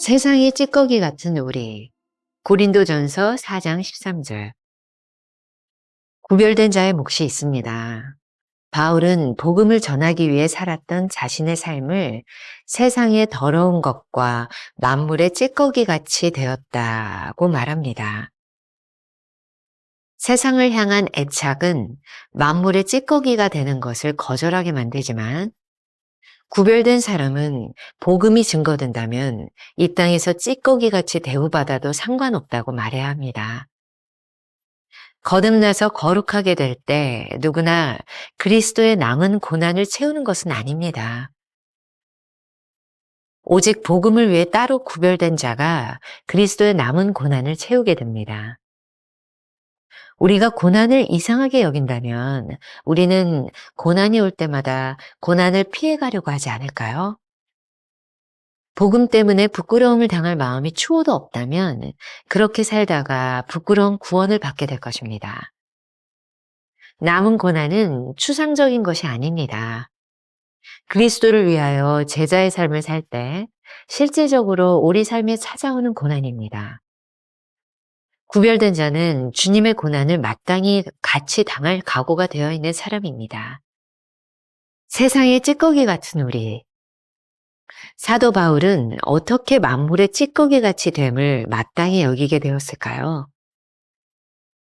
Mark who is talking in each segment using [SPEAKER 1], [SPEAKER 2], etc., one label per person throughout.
[SPEAKER 1] 세상이 찌꺼기 같은 우리. 고린도전서 4장 13절. 구별된 자의 몫이 있습니다. 바울은 복음을 전하기 위해 살았던 자신의 삶을 세상의 더러운 것과 만물의 찌꺼기 같이 되었다고 말합니다. 세상을 향한 애착은 만물의 찌꺼기가 되는 것을 거절하게 만들지만, 구별된 사람은 복음이 증거된다면 이 땅에서 찌꺼기같이 대우받아도 상관없다고 말해야 합니다. 거듭나서 거룩하게 될 때 누구나 그리스도의 남은 고난을 채우는 것은 아닙니다. 오직 복음을 위해 따로 구별된 자가 그리스도의 남은 고난을 채우게 됩니다. 우리가 고난을 이상하게 여긴다면 우리는 고난이 올 때마다 고난을 피해가려고 하지 않을까요? 복음 때문에 부끄러움을 당할 마음이 추호도 없다면 그렇게 살다가 부끄러운 구원을 받게 될 것입니다. 남은 고난은 추상적인 것이 아닙니다. 그리스도를 위하여 제자의 삶을 살 때 실제적으로 우리 삶에 찾아오는 고난입니다. 구별된 자는 주님의 고난을 마땅히 같이 당할 각오가 되어 있는 사람입니다. 세상의 찌꺼기 같은 우리. 사도 바울은 어떻게 만물의 찌꺼기 같이 됨을 마땅히 여기게 되었을까요?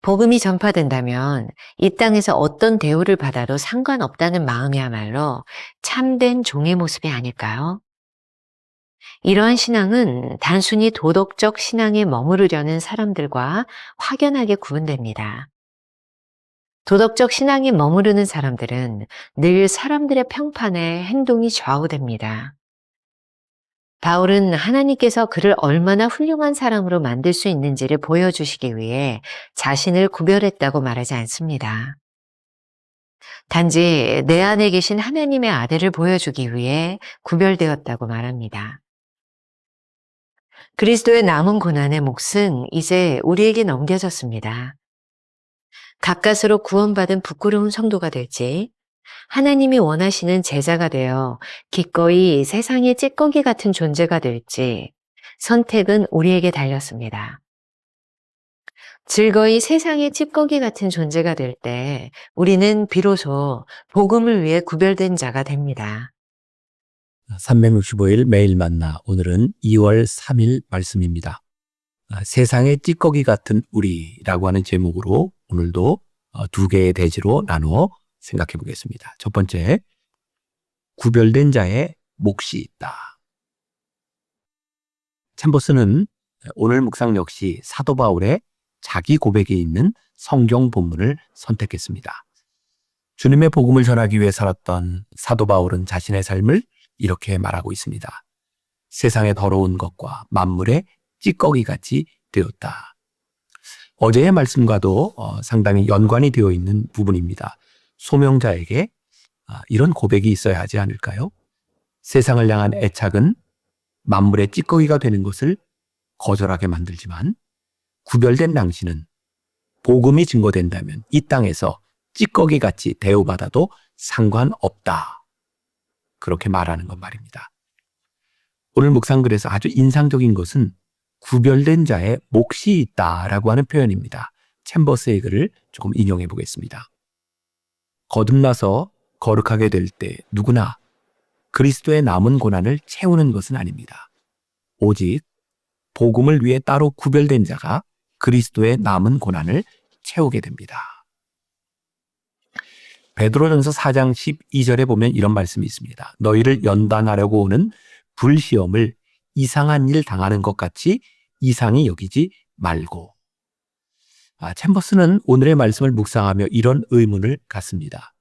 [SPEAKER 1] 복음이 전파된다면 이 땅에서 어떤 대우를 받아도 상관없다는 마음이야말로 참된 종의 모습이 아닐까요? 이러한 신앙은 단순히 도덕적 신앙에 머무르려는 사람들과 확연하게 구분됩니다. 도덕적 신앙에 머무르는 사람들은 늘 사람들의 평판에 행동이 좌우됩니다. 바울은 하나님께서 그를 얼마나 훌륭한 사람으로 만들 수 있는지를 보여주시기 위해 자신을 구별했다고 말하지 않습니다. 단지 내 안에 계신 하나님의 아들을 보여주기 위해 구별되었다고 말합니다. 그리스도의 남은 고난의 몫은 이제 우리에게 넘겨졌습니다. 가까스로 구원받은 부끄러운 성도가 될지, 하나님이 원하시는 제자가 되어 기꺼이 세상의 찌꺼기 같은 존재가 될지 선택은 우리에게 달렸습니다. 즐거이 세상의 찌꺼기 같은 존재가 될 때 우리는 비로소 복음을 위해 구별된 자가 됩니다.
[SPEAKER 2] 365일 매일 만나. 오늘은 2월 3일 말씀입니다. 세상의 찌꺼기 같은 우리라고 하는 제목으로 오늘도 두 개의 대지로 나누어 생각해 보겠습니다. 첫 번째, 구별된 자의 몫이 있다. 챔버스는 오늘 묵상 역시 사도 바울의 자기 고백이 있는 성경 본문을 선택했습니다. 주님의 복음을 전하기 위해 살았던 사도 바울은 자신의 삶을 이렇게 말하고 있습니다. 세상의 더러운 것과 만물의 찌꺼기같이 되었다. 어제의 말씀과도 상당히 연관이 되어 있는 부분입니다. 소명자에게 이런 고백이 있어야 하지 않을까요? 세상을 향한 애착은 만물의 찌꺼기가 되는 것을 거절하게 만들지만, 구별된 당신은 복음이 증거된다면 이 땅에서 찌꺼기같이 대우받아도 상관없다. 그렇게 말하는 것 말입니다. 오늘 묵상글에서 아주 인상적인 것은 구별된 자의 몫이 있다라고 하는 표현입니다. 챔버스의 글을 조금 인용해 보겠습니다. 거듭나서 거룩하게 될 때 누구나 그리스도의 남은 고난을 채우는 것은 아닙니다. 오직 복음을 위해 따로 구별된 자가 그리스도의 남은 고난을 채우게 됩니다. 베드로전서 4장 12절에 보면 이런 말씀이 있습니다. 너희를 연단하려고 오는 불시험을 이상한 일 당하는 것 같이 이상히 여기지 말고. 챔버스는 오늘의 말씀을 묵상하며 이런 의문을 갖습니다.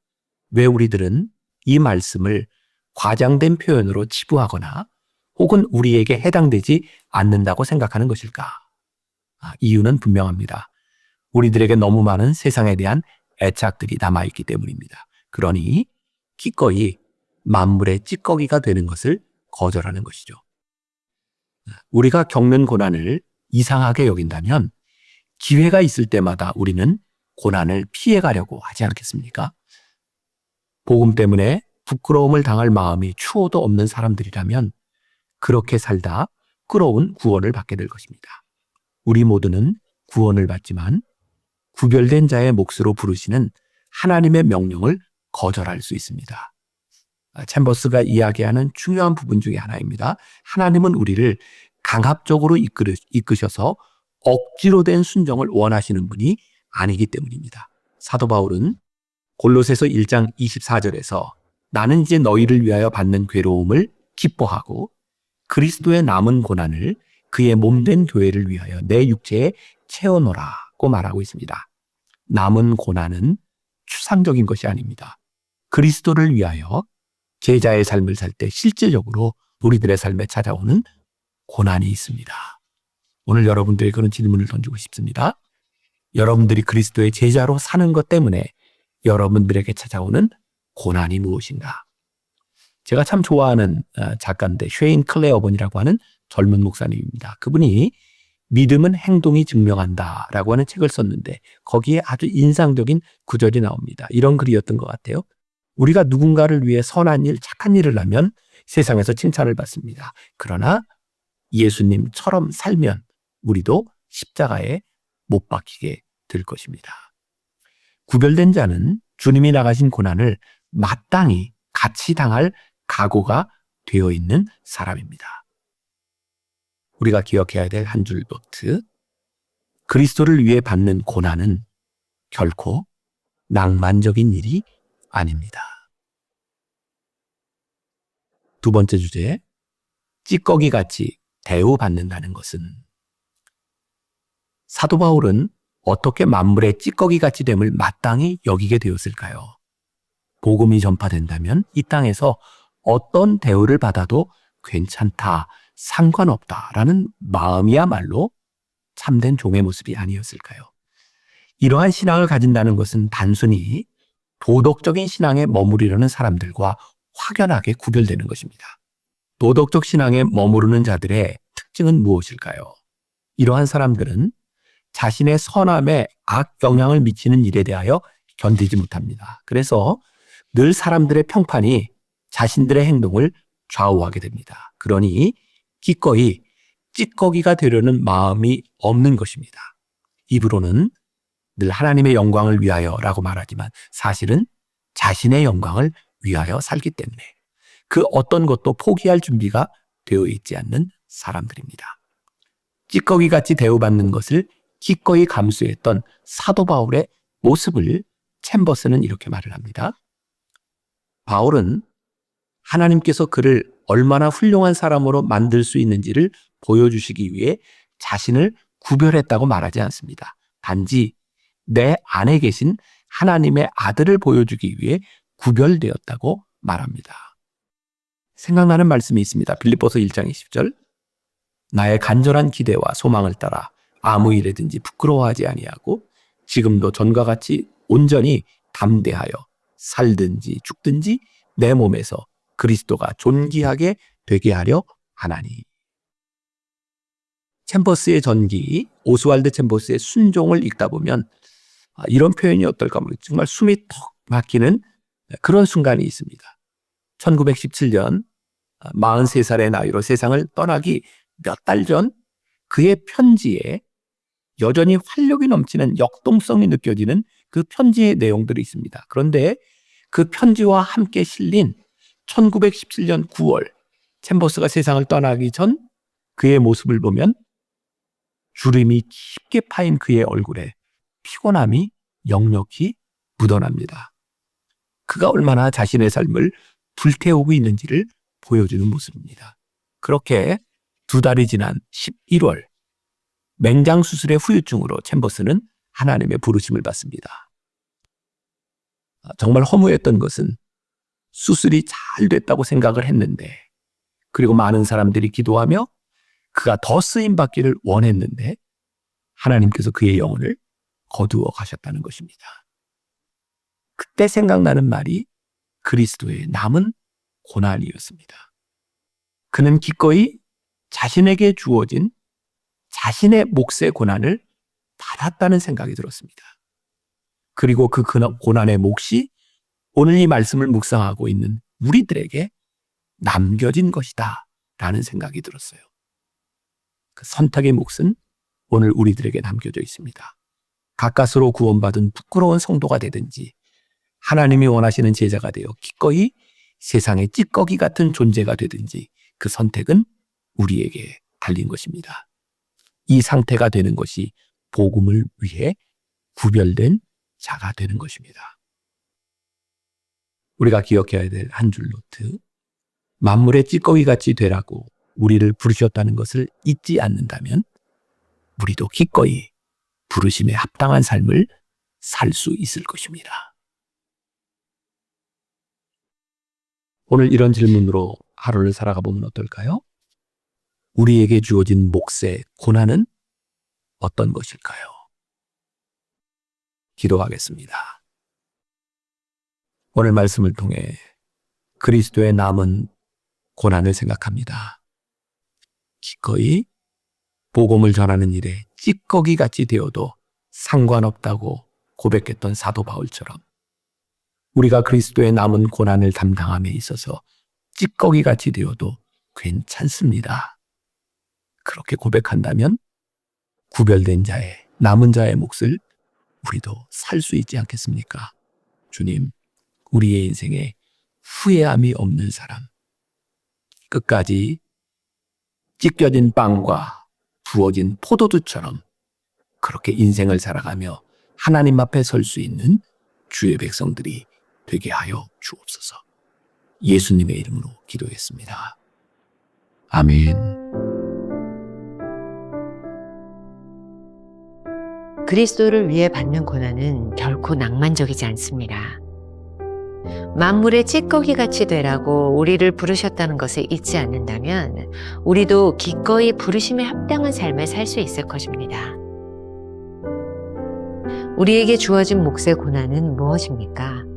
[SPEAKER 2] 왜 우리들은 이 말씀을 과장된 표현으로 치부하거나 혹은 우리에게 해당되지 않는다고 생각하는 것일까? 이유는 분명합니다. 우리들에게 너무 많은 세상에 대한 애착들이 남아있기 때문입니다. 그러니 기꺼이 만물의 찌꺼기가 되는 것을 거절하는 것이죠. 우리가 겪는 고난을 이상하게 여긴다면 기회가 있을 때마다 우리는 고난을 피해가려고 하지 않겠습니까? 복음 때문에 부끄러움을 당할 마음이 추호도 없는 사람들이라면 그렇게 살다 부끄러운 구원을 받게 될 것입니다. 우리 모두는 구원을 받지만 구별된 자의 몫으로 부르시는 하나님의 명령을 거절할 수 있습니다. 챔버스가 이야기하는 중요한 부분 중에 하나입니다. 하나님은 우리를 강압적으로 이끄셔서 억지로 된 순종을 원하시는 분이 아니기 때문입니다. 사도 바울은 골로새서 1장 24절에서 나는 이제 너희를 위하여 받는 괴로움을 기뻐하고 그리스도의 남은 고난을 그의 몸된 교회를 위하여 내 육체에 채워놓으라고 말하고 있습니다. 남은 고난은 추상적인 것이 아닙니다. 그리스도를 위하여 제자의 삶을 살 때 실질적으로 우리들의 삶에 찾아오는 고난이 있습니다. 오늘 여러분들에게 그런 질문을 던지고 싶습니다. 여러분들이 그리스도의 제자로 사는 것 때문에 여러분들에게 찾아오는 고난이 무엇인가? 제가 참 좋아하는 작가인데 쉐인 클레어번이라고 하는 젊은 목사님입니다. 그분이 믿음은 행동이 증명한다라고 하는 책을 썼는데 거기에 아주 인상적인 구절이 나옵니다. 이런 글이었던 것 같아요. 우리가 누군가를 위해 선한 일, 착한 일을 하면 세상에서 칭찬을 받습니다. 그러나 예수님처럼 살면 우리도 십자가에 못 박히게 될 것입니다. 구별된 자는 주님이 나가신 고난을 마땅히 같이 당할 각오가 되어 있는 사람입니다. 우리가 기억해야 될 한 줄 노트. 그리스도를 위해 받는 고난은 결코 낭만적인 일이 아닙니다. 두 번째 주제, 찌꺼기같이 대우받는다는 것은 사도 바울은 어떻게 만물의 찌꺼기같이 됨을 마땅히 여기게 되었을까요? 복음이 전파된다면 이 땅에서 어떤 대우를 받아도 괜찮다, 상관없다라는 마음이야말로 참된 종의 모습이 아니었을까요? 이러한 신앙을 가진다는 것은 단순히 도덕적인 신앙에 머무르려는 사람들과 확연하게 구별되는 것입니다. 도덕적 신앙에 머무르는 자들의 특징은 무엇일까요? 이러한 사람들은 자신의 선함에 악 영향을 미치는 일에 대하여 견디지 못합니다. 그래서 늘 사람들의 평판이 자신들의 행동을 좌우하게 됩니다. 그러니 기꺼이 찌꺼기가 되려는 마음이 없는 것입니다. 입으로는 늘 하나님의 영광을 위하여라고 말하지만 사실은 자신의 영광을 위하여 살기 때문에 그 어떤 것도 포기할 준비가 되어 있지 않는 사람들입니다. 찌꺼기같이 대우받는 것을 기꺼이 감수했던 사도 바울의 모습을 챔버스는 이렇게 말을 합니다. 바울은 하나님께서 그를 얼마나 훌륭한 사람으로 만들 수 있는지를 보여주시기 위해 자신을 구별했다고 말하지 않습니다. 단지 내 안에 계신 하나님의 아들을 보여주기 위해 구별되었다고 말합니다. 생각나는 말씀이 있습니다. 빌립보서 1장 20절. 나의 간절한 기대와 소망을 따라 아무 일에든지 부끄러워하지 아니하고 지금도 전과 같이 온전히 담대하여 살든지 죽든지 내 몸에서 그리스도가 존귀하게 되게 하려 하나니. 챔버스의 전기, 오스왈드 챔버스의 순종을 읽다 보면 이런 표현이 어떨까 모르겠어요. 정말 숨이 턱 막히는 그런 순간이 있습니다. 1917년 43살의 나이로 세상을 떠나기 몇 달 전 그의 편지에 여전히 활력이 넘치는 역동성이 느껴지는 그 편지의 내용들이 있습니다. 그런데 그 편지와 함께 실린 1917년 9월 챔버스가 세상을 떠나기 전 그의 모습을 보면 주름이 깊게 파인 그의 얼굴에 피곤함이 역력히 묻어납니다. 그가 얼마나 자신의 삶을 불태우고 있는지를 보여주는 모습입니다. 그렇게 두 달이 지난 11월 맹장 수술의 후유증으로 챔버스는 하나님의 부르심을 받습니다. 정말 허무했던 것은 수술이 잘 됐다고 생각을 했는데 그리고 많은 사람들이 기도하며 그가 더 쓰임받기를 원했는데 하나님께서 그의 영혼을 거두어 가셨다는 것입니다. 그때 생각나는 말이 그리스도의 남은 고난이었습니다. 그는 기꺼이 자신에게 주어진 자신의 몫의 고난을 받았다는 생각이 들었습니다. 그리고 그 고난의 몫이 오늘 이 말씀을 묵상하고 있는 우리들에게 남겨진 것이다 라는 생각이 들었어요. 그 선택의 몫은 오늘 우리들에게 남겨져 있습니다. 가까스로 구원받은 부끄러운 성도가 되든지 하나님이 원하시는 제자가 되어 기꺼이 세상의 찌꺼기 같은 존재가 되든지 그 선택은 우리에게 달린 것입니다. 이 상태가 되는 것이 복음을 위해 구별된 자가 되는 것입니다. 우리가 기억해야 될 한 줄 노트. 만물의 찌꺼기같이 되라고 우리를 부르셨다는 것을 잊지 않는다면 우리도 기꺼이 부르심에 합당한 삶을 살 수 있을 것입니다. 오늘 이런 질문으로 하루를 살아가 보면 어떨까요? 우리에게 주어진 몫의 고난은 어떤 것일까요? 기도하겠습니다. 오늘 말씀을 통해 그리스도의 남은 고난을 생각합니다. 기꺼이 복음을 전하는 일에 찌꺼기같이 되어도 상관없다고 고백했던 사도 바울처럼 우리가 그리스도의 남은 고난을 담당함에 있어서 찌꺼기같이 되어도 괜찮습니다. 그렇게 고백한다면 구별된 자의, 남은 자의 몫을 우리도 살 수 있지 않겠습니까? 주님, 우리의 인생에 후회함이 없는 사람, 끝까지 찢겨진 빵과 부어진 포도주처럼 그렇게 인생을 살아가며 하나님 앞에 설 수 있는 주의 백성들이 되게 하여 주옵소서. 예수님의 이름으로 기도했습니다. 아멘.
[SPEAKER 1] 그리스도를 위해 받는 고난은 결코 낭만적이지 않습니다. 만물의 찌꺼기같이 되라고 우리를 부르셨다는 것을 잊지 않는다면 우리도 기꺼이 부르심에 합당한 삶을 살 수 있을 것입니다. 우리에게 주어진 몫의 고난은 무엇입니까?